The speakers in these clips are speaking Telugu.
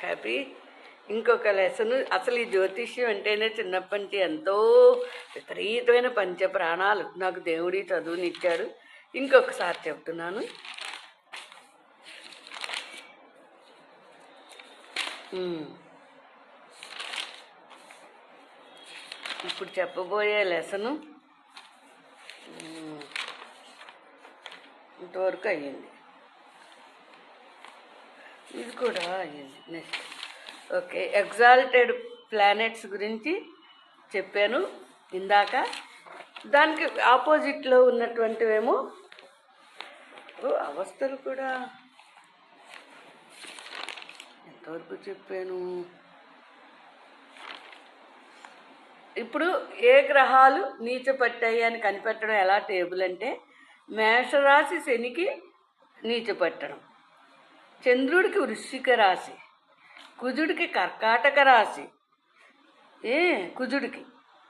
హ్యాపీ. ఇంకొక లెసన్, అసలు ఈ జ్యోతిష్యం అంటేనే చిన్నప్పటి నుంచి ఎంతో విపరీతమైన పంచ ప్రాణాలు నాకు దేవుడి చదువునిచ్చాడు. ఇంకొకసారి చెప్తున్నాను. ఇప్పుడు చెప్పబోయే లెసను ఇంతవరకు అయ్యింది, ఇది కూడా అయ్యింది. నెక్స్ట్ ఓకే, ఎగ్జాల్టెడ్ ప్లానెట్స్ గురించి చెప్పాను ఇందాక. దానికి ఆపోజిట్లో ఉన్నటువంటివేమో అవస్థలు కూడా ఎంతవరకు చెప్పాను. ఇప్పుడు ఏ గ్రహాలు నీచపట్టాయి అని కనిపెట్టడం ఎలా టేబుల్ అంటే, మేషరాశి శనికి నీచపట్టడం, చంద్రుడికి వృశ్చిక రాశి, కుజుడికి కర్కాటక రాశి, కుజుడికి.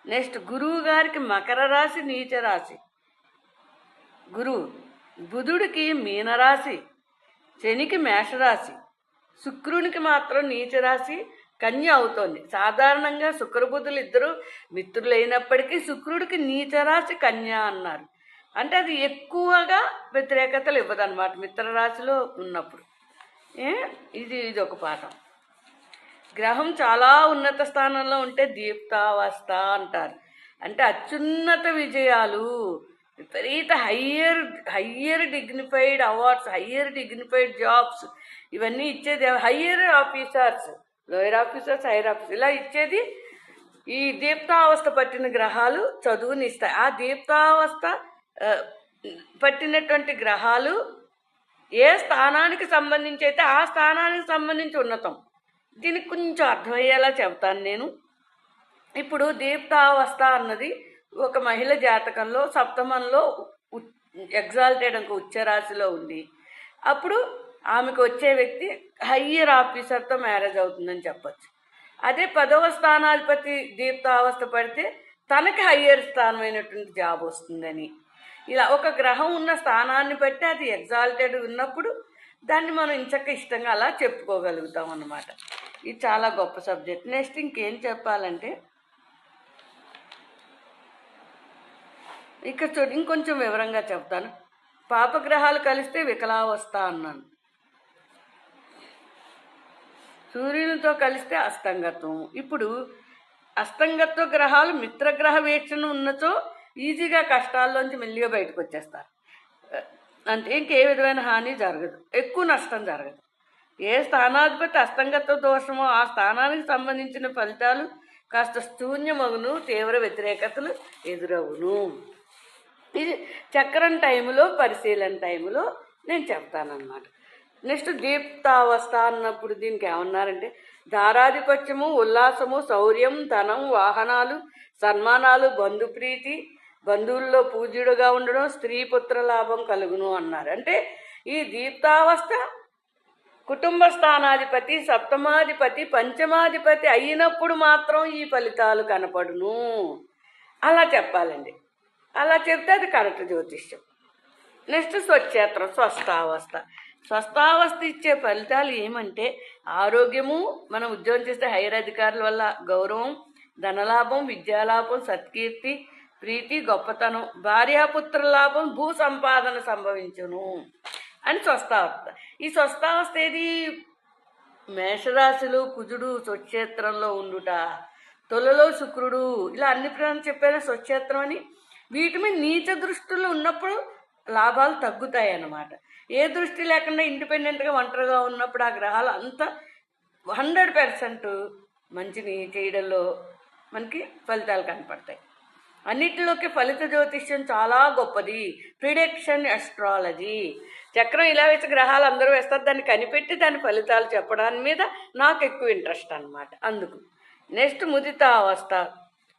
నెక్స్ట్ గురువు గారికి మకర రాశి నీచ రాశి గురువు, బుధుడికి మీనరాశి, శనికి మేషరాశి, శుక్రునికి మాత్రం నీచరాశి కన్య అవుతోంది. సాధారణంగా శుక్రబుధులు ఇద్దరు మిత్రులైనప్పటికీ శుక్రుడికి నీచరాశి కన్య అన్నారు. అంటే అది ఎక్కువగా వ్యతిరేకతలు ఇవ్వదన్నమాట మిత్రరాశిలో ఉన్నప్పుడు. ఇది ఒక పాఠం. గ్రహం చాలా ఉన్నత స్థానంలో ఉంటే దీప్తావస్థ అంటారు. అంటే అత్యున్నత విజయాలు, విపరీత higher dignified awards, higher dignified jobs ఇవన్నీ ఇచ్చేది higher officers, lower officers, higher officers ఇలా ఇచ్చేది ఈ దీప్తావస్థ పట్టిన గ్రహాలు చదువుని ఇస్తాయి. ఆ దీప్తావస్థ పట్టినటువంటి గ్రహాలు ఏ స్థానానికి సంబంధించి అయితే ఆ స్థానానికి సంబంధించి ఉన్నతం. దీనికి కొంచెం అర్థమయ్యేలా చెప్తాను నేను. ఇప్పుడు దీప్తావస్థ అన్నది ఒక మహిళ జాతకంలో సప్తమంలో ఎగ్జాల్టెడ్ అంక ఉచ్చరాశిలో ఉంది. అప్పుడు ఆమెకు వచ్చే వ్యక్తి హయ్యర్ ఆఫీసర్తో మ్యారేజ్ అవుతుందని చెప్పచ్చు. అదే 10వ స్థానాధిపతి దీప్తావస్థ పడితే తనకి హయ్యర్ స్థానమైనటువంటి జాబ్ వస్తుందని. ఇలా ఒక గ్రహం ఉన్న స్థానాన్ని బట్టి అది ఎగ్జాల్టెడ్ ఉన్నప్పుడు దాన్ని మనం ఇంచక్క ఇష్టంగా అలా చెప్పుకోగలుగుతాం అన్నమాట. ఇది చాలా గొప్ప సబ్జెక్ట్. నెక్స్ట్ ఇంకేం చెప్పాలంటే, ఇక్కడ చూడు ఇంకొంచెం వివరంగా చెప్తాను. పాపగ్రహాలు కలిస్తే వికలావస్థ అన్నాను. సూర్యునితో కలిస్తే అస్తంగత్వం. ఇప్పుడు అస్తంగత్వ గ్రహాలు మిత్రగ్రహ వీక్షణ ఉన్నచో ఈజీగా కష్టాల్లోంచి మెల్లిగా బయటకు వచ్చేస్తారు. అంటే ఇంకే విధమైన హాని జరగదు, ఎక్కువ నష్టం జరగదు. ఏ స్థానాధిపతి అస్తంగత్వ దోషమో ఆ స్థానానికి సంబంధించిన ఫలితాలు కాస్త శూన్యమగును, తీవ్ర వ్యతిరేకతలు ఎదురవును. ఇది చక్రం టైములో, పరిశీలన టైములో నేను చెప్తానన్నమాట. నెక్స్ట్ దీప్తావస్థ అన్నప్పుడు దీనికి ఏమన్నారంటే, ధారాధిపత్యము, ఉల్లాసము, శౌర్యం, ధనం, వాహనాలు, సన్మానాలు, బంధుప్రీతి, బంధువుల్లో పూజ్యుడుగా ఉండడం, స్త్రీ పుత్ర లాభం కలుగును అన్నారు. అంటే ఈ దీప్తావస్థ కుటుంబ స్థానాధిపతి, సప్తమాధిపతి, పంచమాధిపతి అయినప్పుడు మాత్రం ఈ ఫలితాలు కనపడును. అలా చెప్పాలండి. అలా చెప్తే అది కరెక్ట్ జ్యోతిష్యం. నెక్స్ట్ స్వక్షేత్రం, స్వస్థావస్థ. స్వస్థావస్థ ఇచ్చే ఫలితాలు ఏమంటే ఆరోగ్యము, మనం ఉద్యోగం చేస్తే హైయర్ అధికారుల వల్ల గౌరవం, ధనలాభం, విద్యాలాభం, సత్కీర్తి, ప్రీతి, గొప్పతనం, భార్యాపుత్ర లాభం, భూ సంపాదన సంభవించును అని స్వస్థావస్థ. ఈ స్వస్థావస్థ ఏది? మేషరాశిలో కుజుడు స్వక్షేత్రంలో ఉండుట, తొలలో శుక్రుడు, ఇలా అన్ని ప్రాంతం చెప్పాను స్వక్షేత్రం అని. వీటి మీద నీచ దృష్టిలో ఉన్నప్పుడు లాభాలు తగ్గుతాయి అన్నమాట. ఏ దృష్టి లేకుండా ఇండిపెండెంట్గా ఒంటరిగా ఉన్నప్పుడు ఆ గ్రహాలు అంతా 100% మంచిని చేయడంలో మనకి ఫలితాలు కనపడతాయి. అన్నిటిలోకి ఫలిత జ్యోతిష్యం చాలా గొప్పది. Prediction astrology. చక్రం ఇలా వేసి గ్రహాలు అందరూ వేస్తారు, దాన్ని కనిపెట్టి దాని ఫలితాలు చెప్పడాని మీద నాకు ఎక్కువ ఇంట్రెస్ట్ అన్నమాట. అందుకు నెక్స్ట్ ముదితావస్థ.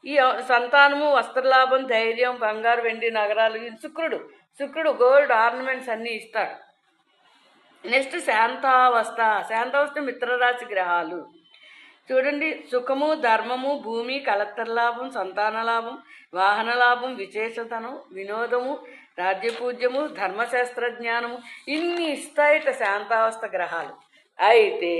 ఈ సంతానము, వస్త్రలాభం, ధైర్యం, బంగారు, వెండి, నగరాలు, శుక్రుడు గోల్డ్ ఆర్నమెంట్స్ అన్నీ ఇస్తాడు. నెక్స్ట్ శాంతావస్థ. శాంతావస్థ మిత్రరాశి గ్రహాలు. చూడండి, సుఖము, ధర్మము, భూమి, కలెక్టర్ లాభం, సంతాన లాభం, వాహన లాభం, విశేషతనం, వినోదము, రాజ్యపూజ్యము, ధర్మశాస్త్ర జ్ఞానము ఇన్ని ఇస్తాయిట శాంతావస్థ గ్రహాలు. అయితే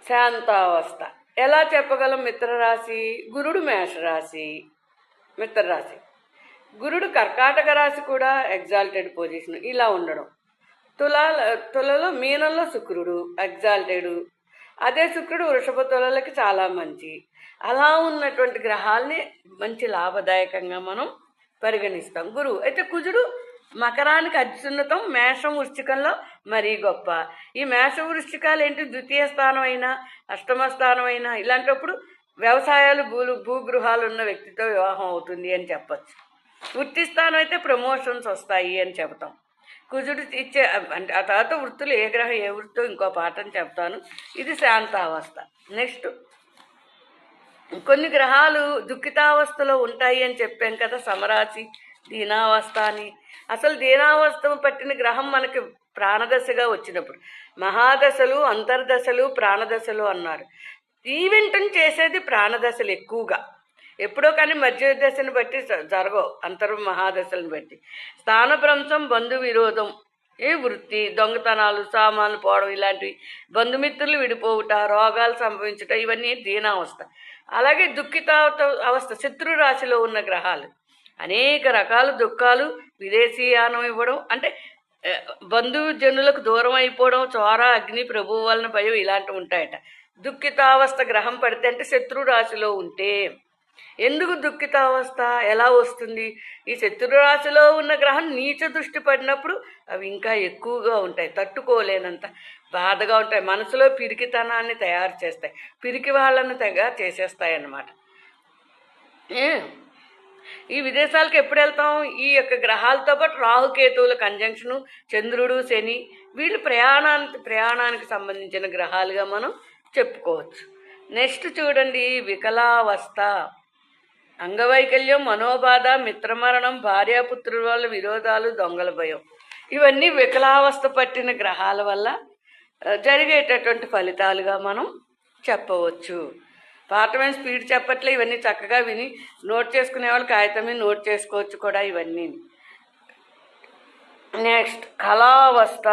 శాంతావస్థ ఎలా చెప్పగలం? మిత్రరాశి, గురుడు మేషరాశి, మిత్రరాశి. గురుడు కర్కాటక రాశి కూడా ఎగ్జాల్టెడ్ పొజిషన్ ఇలా ఉండడం. తులలో మీనంలో శుక్రుడు ఎగ్జాల్టెడ్, అదే శుక్రుడు వృషభ తులలకి చాలా మంచి. అలా ఉన్నటువంటి గ్రహాల్ని మంచి లాభదాయకంగా మనం పరిగణిస్తాం. గురువు అయితే కుజుడు మకరానికి అత్యున్నతం, మేషం వృశ్చికంలో మరీ గొప్ప. ఈ మేష వృశ్చికాలు ఏంటి? ద్వితీయ స్థానం అయినా అష్టమ స్థానం అయినా ఇలాంటప్పుడు వ్యవసాయాలు భూగృహాలు ఉన్న వ్యక్తితో వివాహం అవుతుంది అని చెప్పచ్చు. వృత్తి స్థానం అయితే ప్రమోషన్స్ వస్తాయి అని చెబుతాం. కుజుడు ఇచ్చే అంటే ఆ తర్వాత వృత్తులు ఏ గ్రహం ఏ వృత్తో ఇంకో పాఠం చెప్తాను. ఇది శాంతావస్థ. నెక్స్ట్ కొన్ని గ్రహాలు దుఃఖితావస్థలో ఉంటాయి అని చెప్పాం కదా, సమరాశి, దీనావస్థ అని. అసలు దీనావస్థ పట్టిన గ్రహం మనకి ప్రాణదశగా వచ్చినప్పుడు మహాదశలు, అంతర్దశలు, ప్రాణదశలు అన్నారు. ఈవెంట్ని చేసేది ప్రాణదశలు ఎక్కువగా, ఎప్పుడో కానీ మధ్య దశను బట్టి జరగవు, మహాదశలను బట్టి. స్థానభ్రంశం, బంధు విరోధం, ఏ వృత్తి, దొంగతనాలు, సామాన్లు పోవడం, ఇలాంటివి, బంధుమిత్రులు విడిపోవుట, రోగాలు సంభవించుట, ఇవన్నీ దీనావస్థ. అలాగే దుఃఖిత అవస్థ, శత్రు రాశిలో ఉన్న గ్రహాలు అనేక రకాల దుఃఖాలు, విదేశీయానం ఇవ్వడం, అంటే బంధుజనులకు దూరం అయిపోవడం, చోర, అగ్ని, ప్రభువు వలన భయం, ఇలాంటివి ఉంటాయట. దుఃఖితావస్థ గ్రహం పడితే అంటే శత్రు రాశిలో ఉంటే. ఎందుకు దుఃఖితావస్థ ఎలా వస్తుంది? ఈ శత్రురాశిలో ఉన్న గ్రహం నీచ దృష్టి పడినప్పుడు అవి ఇంకా ఎక్కువగా ఉంటాయి, తట్టుకోలేనంత బాధగా ఉంటాయి, మనసులో పిరికితనాన్ని తయారు చేస్తాయి, పిరికి వాళ్ళని తెగ చేసేస్తాయి అన్నమాట. ఈ విదేశాలకు ఎప్పుడు వెళ్తాం? ఈ యొక్క గ్రహాలతో పాటు రాహుకేతువుల కంజంక్షను, చంద్రుడు, శని, వీళ్ళు ప్రయాణానికి సంబంధించిన గ్రహాలుగా మనం చెప్పుకోవచ్చు. నెక్స్ట్ చూడండి, వికలావస్థ, అంగవైకల్యం, మనోబాధ, మిత్రమరణం, భార్యాపుత్రుల వల్ల విరోధాలు, దొంగల భయం, ఇవన్నీ వికలావస్థ పట్టిన గ్రహాల వల్ల జరిగేటటువంటి ఫలితాలుగా మనం చెప్పవచ్చు. పాఠమైన స్పీడ్ చెప్పట్లే, ఇవన్నీ చక్కగా విని నోట్ చేసుకునే వాళ్ళు కాగితం మీద నోట్ చేసుకోవచ్చు కూడా ఇవన్నీ. నెక్స్ట్ కళావస్థ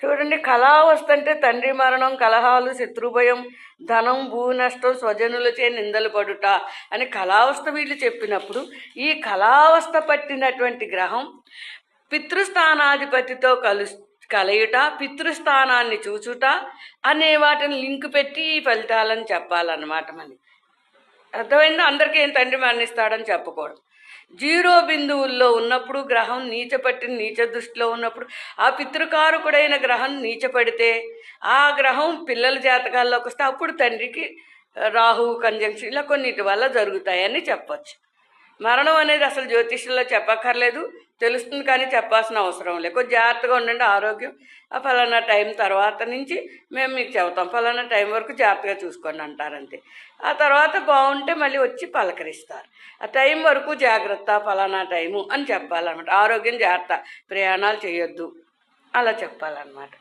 చూడండి. కళావస్థ అంటే తండ్రి మరణం, కలహాలు, శత్రుభయం, ధనం, భూ నష్టం, స్వజనులచే నిందలు పడుట అని కళావస్థ వీళ్ళు చెప్పినప్పుడు, ఈ కళావస్థ పట్టినటువంటి గ్రహం పితృస్థానాధిపతితో కలయుట, పితృస్థానాన్ని చూచుట అనే వాటిని లింక్ పెట్టి ఈ ఫలితాలను చెప్పాలన్నమాట. మనకి అర్థమైందా? అందరికీ ఏం తండ్రి మరణిస్తాడని చెప్పకూడదు. జీరో బిందువుల్లో ఉన్నప్పుడు, గ్రహం నీచపట్టిన నీచ దృష్టిలో ఉన్నప్పుడు, ఆ పితృకారకుడైన గ్రహం నీచపడితే ఆ గ్రహం పిల్లల జాతకాల్లోకి వస్తే అప్పుడు తండ్రికి రాహు కంజంక్షన్ ఇలా కొన్నిటి వల్ల జరుగుతాయని చెప్పచ్చు. మరణం అనేది అసలు జ్యోతిష్యంలో చెప్పక్కర్లేదు, తెలుస్తుంది కానీ చెప్పాల్సిన అవసరం లేదు. కొంచెం జాగ్రత్తగా ఉండండి, ఆరోగ్యం ఆ ఫలానా టైం తర్వాత నుంచి మేము మీకు చెబుతాం, ఫలానా టైం వరకు జాగ్రత్తగా చూసుకోండి అంటారంతే. ఆ తర్వాత బాగుంటే మళ్ళీ వచ్చి పలకరిస్తారు. ఆ టైం వరకు జాగ్రత్త, ఫలానా టైము అని చెప్పాలన్నమాట. ఆరోగ్యం జాగ్రత్త, ప్రయాణాలు చేయొద్దు అలా చెప్పాలన్నమాట.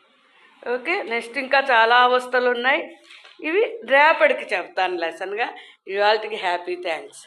ఓకే, నెక్స్ట్ ఇంకా చాలా అవస్థలు ఉన్నాయి, ఇవి రేపటికి చెప్తాను లెసన్గా. ఇవాళకి హ్యాపీ థ్యాంక్స్.